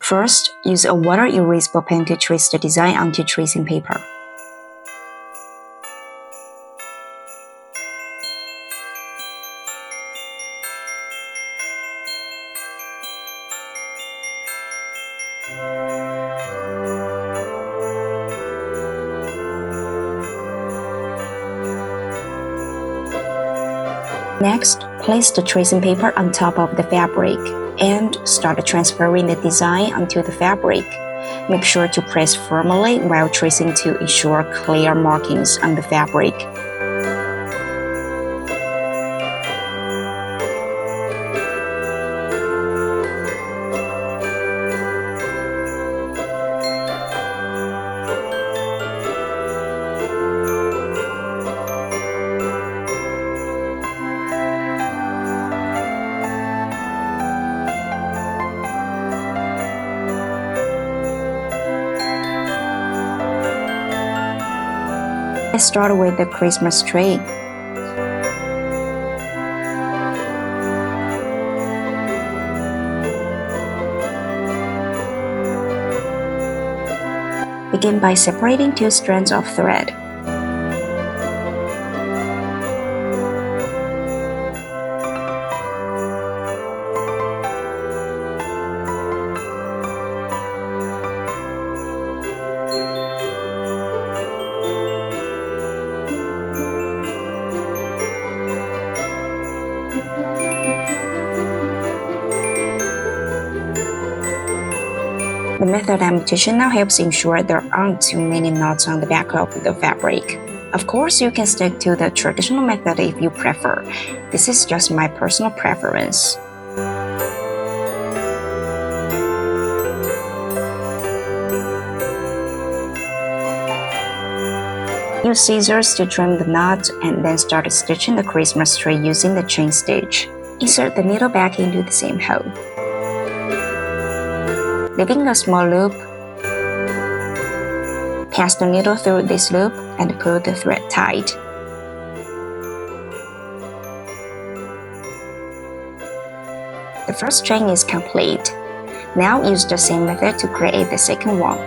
First, use a water erasable pen to trace the design onto tracing paper. Next, place the tracing paper on top of the fabric and start transferring the design onto the fabric. Make sure to press firmly while tracing to ensure clear markings on the fabric. Let's start with the Christmas tree. Begin by separating two strands of thread. The method I'm teaching now helps ensure there aren't too many knots on the back of the fabric. Of course, you can stick to the traditional method if you prefer. This is just my personal preference. Use scissors to trim the knot and then start stitching the Christmas tree using the chain stitch. Insert the needle back into the same hole. Leaving a small loop, pass the needle through this loop and pull the thread tight. The first chain is complete. Now use the same method to create the second one.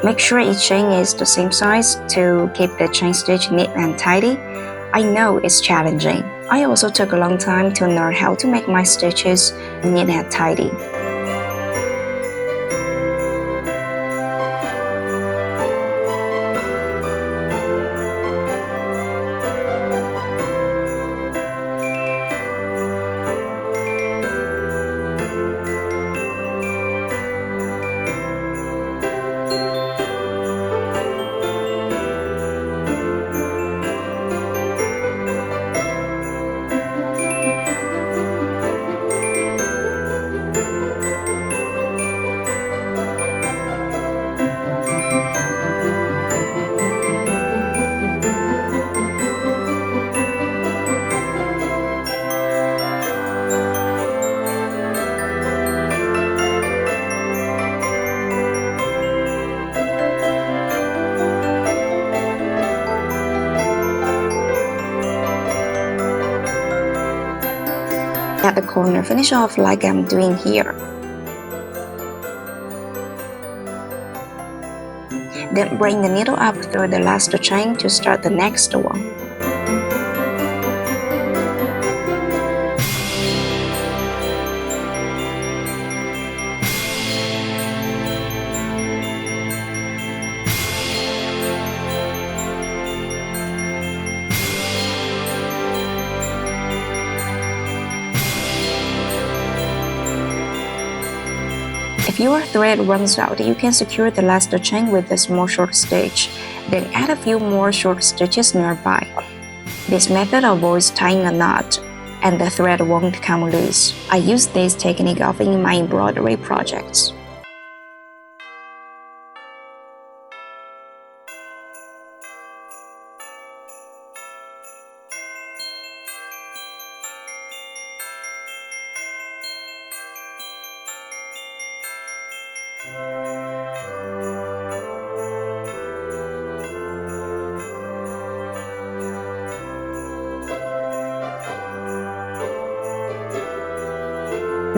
Make sure each chain is the same size to keep the chain stitch neat and tidy. I know it's challenging. I also took a long time to learn how to make my stitches neat and tidy. At the corner, finish off like I'm doing here. Then bring the needle up through the last chain to start the next one. If your thread runs out, you can secure the last chain with a small short stitch, then add a few more short stitches nearby. This method avoids tying a knot, and the thread won't come loose. I use this technique often in my embroidery projects.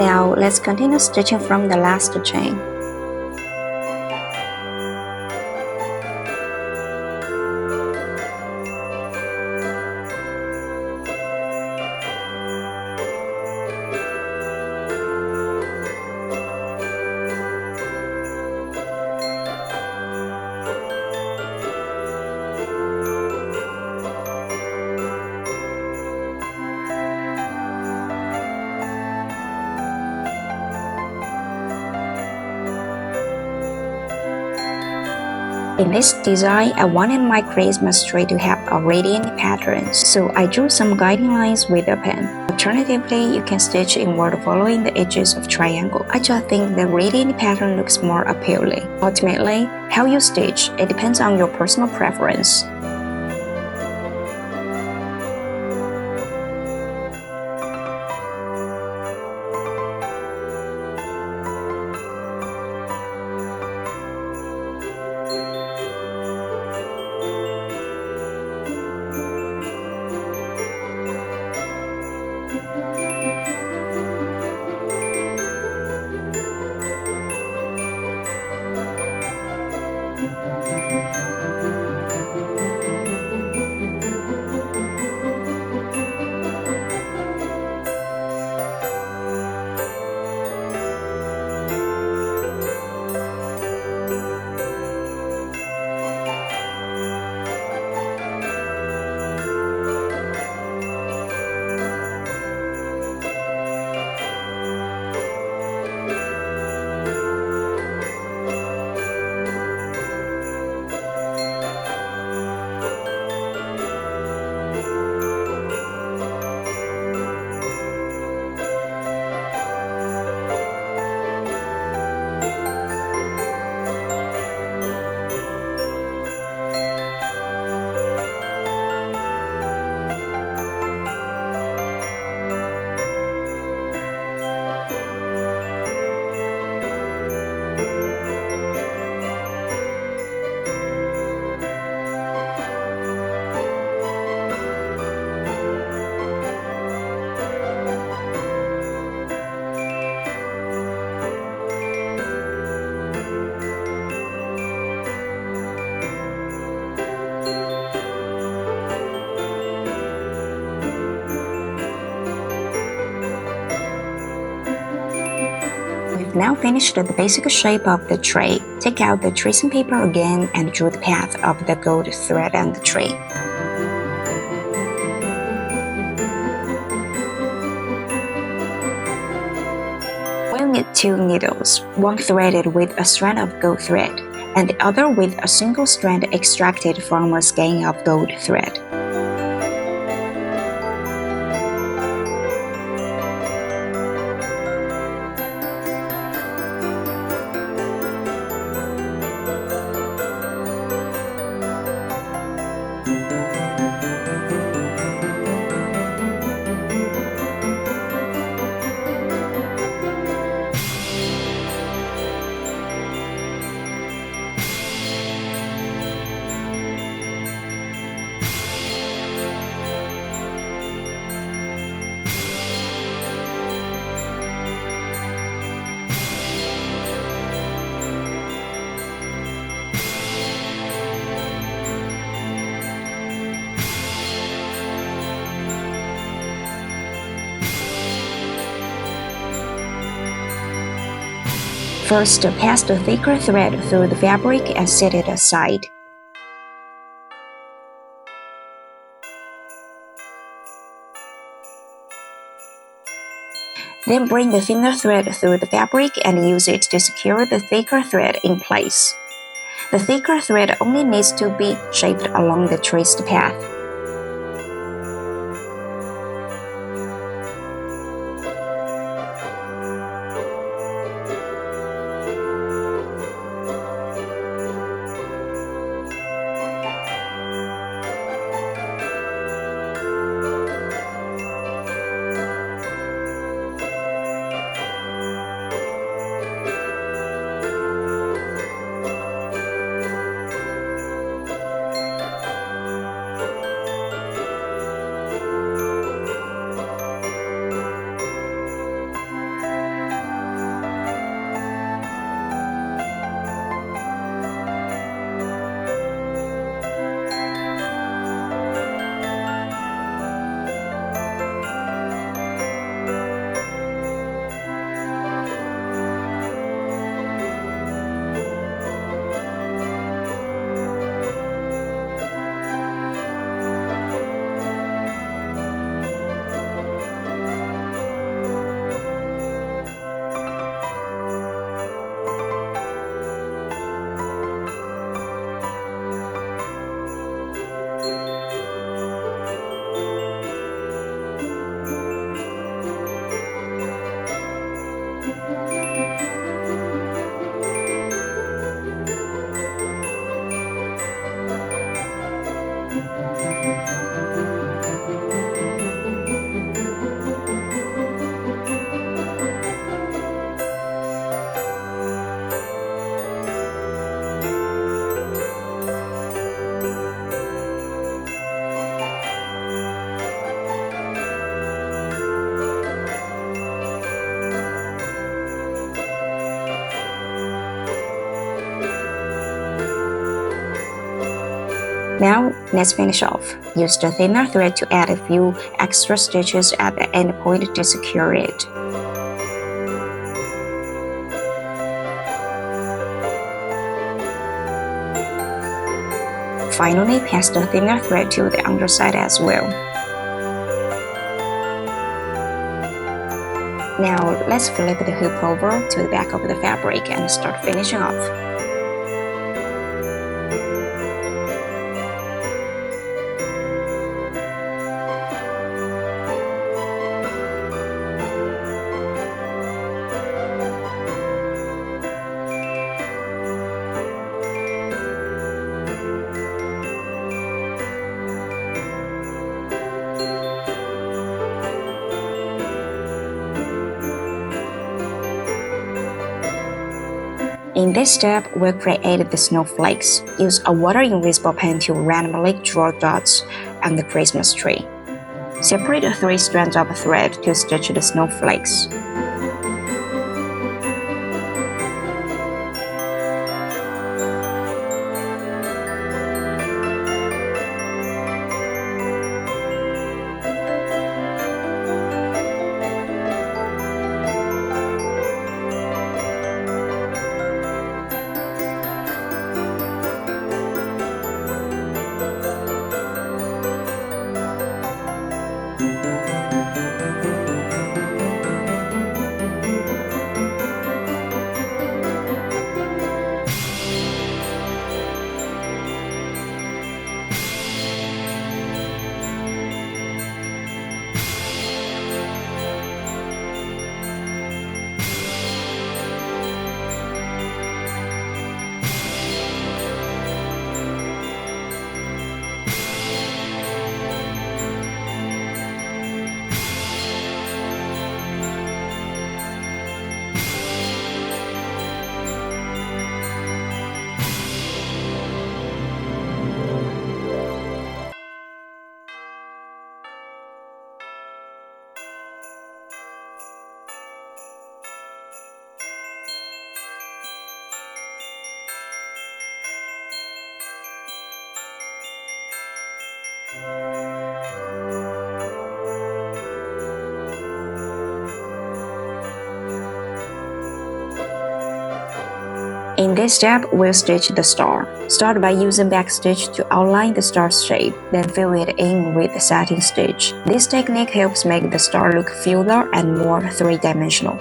Now let's continue stitching from the last chain. In this design, I wanted my Christmas tree to have a radiant pattern, so I drew some guiding lines with a pen. Alternatively, you can stitch inward following the edges of triangle. I just think the radiant pattern looks more appealing. Ultimately, how you stitch, it depends on your personal preference. We've now finished the basic shape of the tree. Take out the tracing paper again and draw the path of the gold thread on the tree. We'll need two needles, one threaded with a strand of gold thread, and the other with a single strand extracted from a skein of gold thread. First, pass the thicker thread through the fabric and set it aside. Then bring the thinner thread through the fabric and use it to secure the thicker thread in place. The thicker thread only needs to be shaped along the traced path. Now, let's finish off. Use the thinner thread to add a few extra stitches at the end point to secure it. Finally, pass the thinner thread to the underside as well. Now, let's flip the hoop over to the back of the fabric and start finishing off. In this step, we'll create the snowflakes. Use a water invisible pen to randomly draw dots on the Christmas tree. Separate 3 strands of thread to stitch the snowflakes. In this step, we'll stitch the star. Start by using backstitch to outline the star shape, then fill it in with the satin stitch. This technique helps make the star look fuller and more three-dimensional.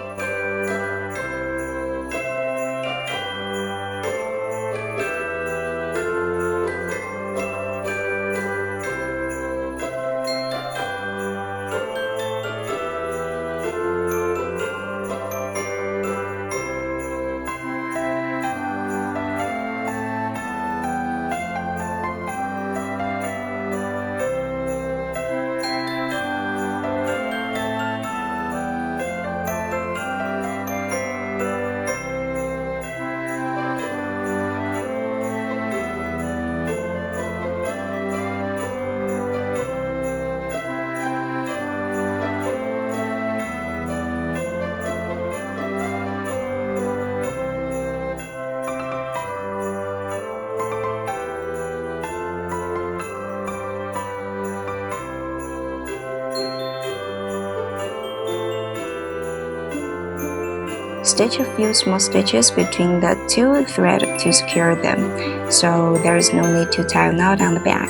Stitch a few small stitches between the 2 threads to secure them, so there is no need to tie a knot on the back.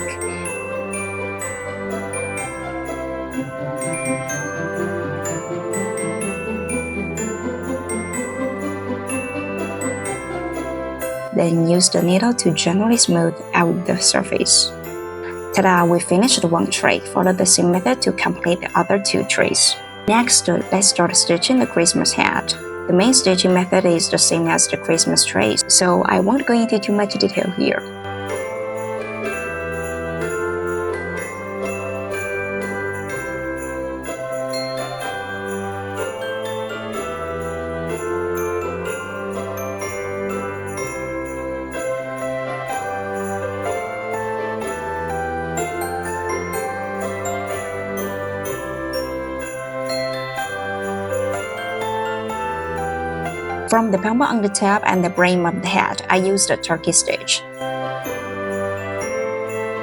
Then use the needle to gently smooth out the surface. Ta-da! We finished one tray. Follow the same method to complete the other 2 trays. Next, let's start stitching the Christmas hat. The main stitching method is the same as the Christmas trays, so I won't go into too much detail here. From the pom-pom on the top and the brim of the hat, I used a turkey stitch.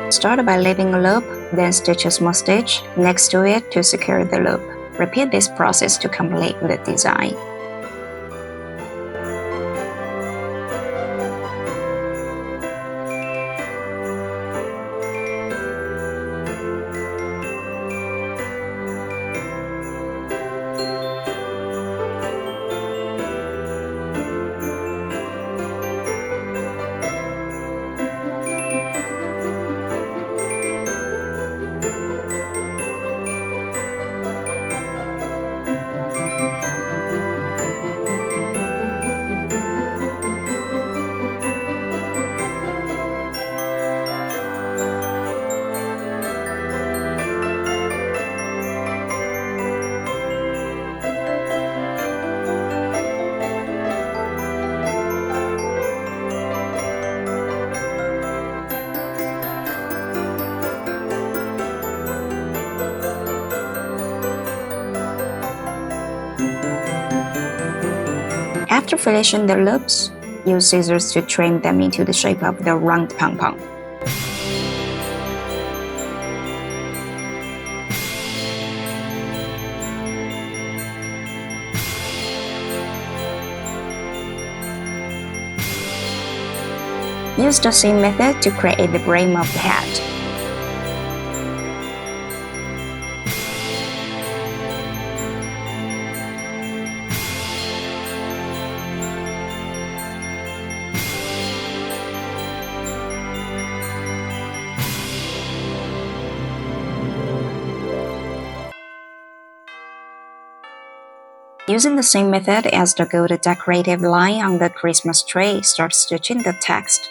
Start by leaving a loop, then stitch a small stitch next to it to secure the loop. Repeat this process to complete the design. After finishing the loops, use scissors to trim them into the shape of the round pom-pom. Use the same method to create the brim of the hat. Using the same method as the gold decorative line on the Christmas tree, start stitching the text.